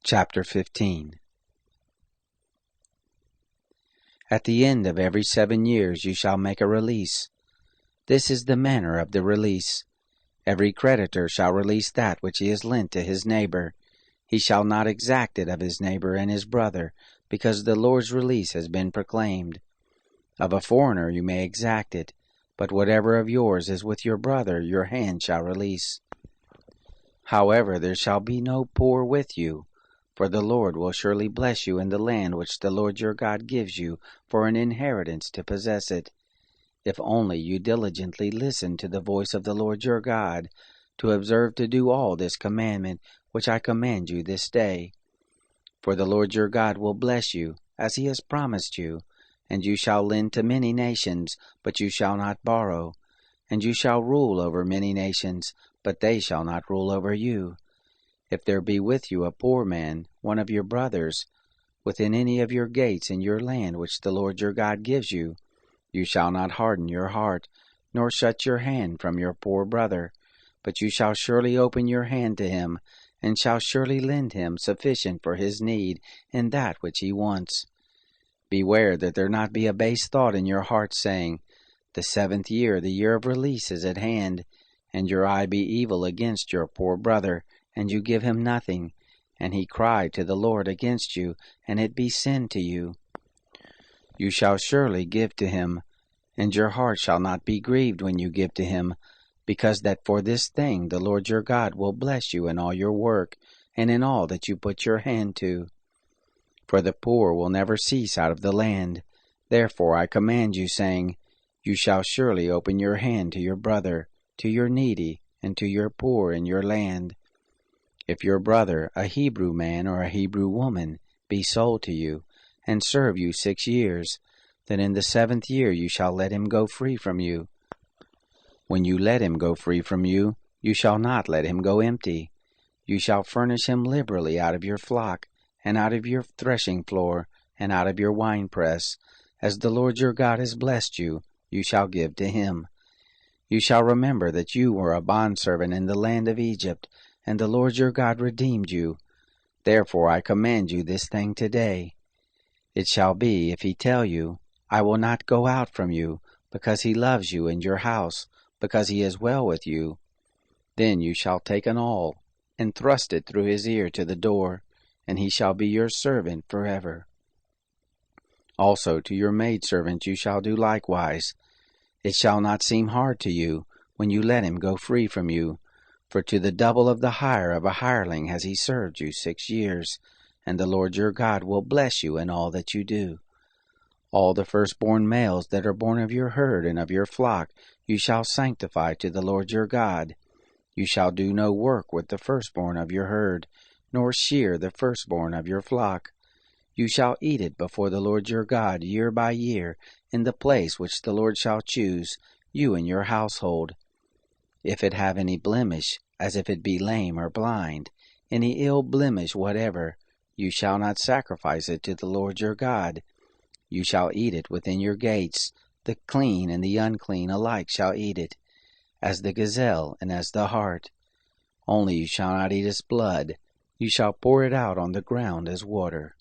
Chapter 15. At the end of every 7 years you shall make a release. This is the manner of the release. Every creditor shall release that which he has lent to his neighbor. He shall not exact it of his neighbor and his brother, because the Lord's release has been proclaimed. Of a foreigner you may exact it, but whatever of yours is with your brother your hand shall release. However, there shall be no poor with you, for the Lord will surely bless you in the land which the Lord your God gives you for an inheritance to possess it, if only you diligently listen to the voice of the Lord your God, to observe to do all this commandment which I command you this day. For the Lord your God will bless you, as he has promised you, and you shall lend to many nations, but you shall not borrow, and you shall rule over many nations, but they shall not rule over you. If there be with you a poor man, one of your brothers, within any of your gates in your land which the Lord your God gives you, you shall not harden your heart, nor shut your hand from your poor brother, but you shall surely open your hand to him, and shall surely lend him sufficient for his need in that which he wants. Beware that there not be a base thought in your heart, saying, The 7th year, the year of release, is at hand, and your eye be evil against your poor brother, and you give him nothing, and he cry to the Lord against you, and it be sin to you. You shall surely give to him, and your heart shall not be grieved when you give to him, because that for this thing the Lord your God will bless you in all your work, and in all that you put your hand to. For the poor will never cease out of the land. Therefore I command you, saying, You shall surely open your hand to your brother, to your needy, and to your poor in your land. If your brother, a Hebrew man or a Hebrew woman, be sold to you, and serve you 6 years, then in the 7th year you shall let him go free from you. When you let him go free from you, you shall not let him go empty. You shall furnish him liberally out of your flock, and out of your threshing floor, and out of your winepress. As the Lord your God has blessed you, you shall give to him. You shall remember that you were a bondservant in the land of Egypt, and the Lord your God redeemed you. Therefore I command you this thing today. It shall be, if he tell you, I will not go out from you, because he loves you and your house, because he is well with you, then you shall take an awl, and thrust it through his ear to the door, and he shall be your servant forever. Also to your maidservant you shall do likewise. It shall not seem hard to you, when you let him go free from you, for to the double of the hire of a hireling has he served you 6 years, and the Lord your God will bless you in all that you do. All the firstborn males that are born of your herd and of your flock you shall sanctify to the Lord your God. You shall do no work with the firstborn of your herd, nor shear the firstborn of your flock. You shall eat it before the Lord your God year by year, in the place which the Lord shall choose, you and your household. If it have any blemish, as if it be lame or blind, any ill blemish whatever, you shall not sacrifice it to the Lord your God. You shall eat it within your gates. The clean and the unclean alike shall eat it, as the gazelle and as the hart. Only you shall not eat its blood. You shall pour it out on the ground as water.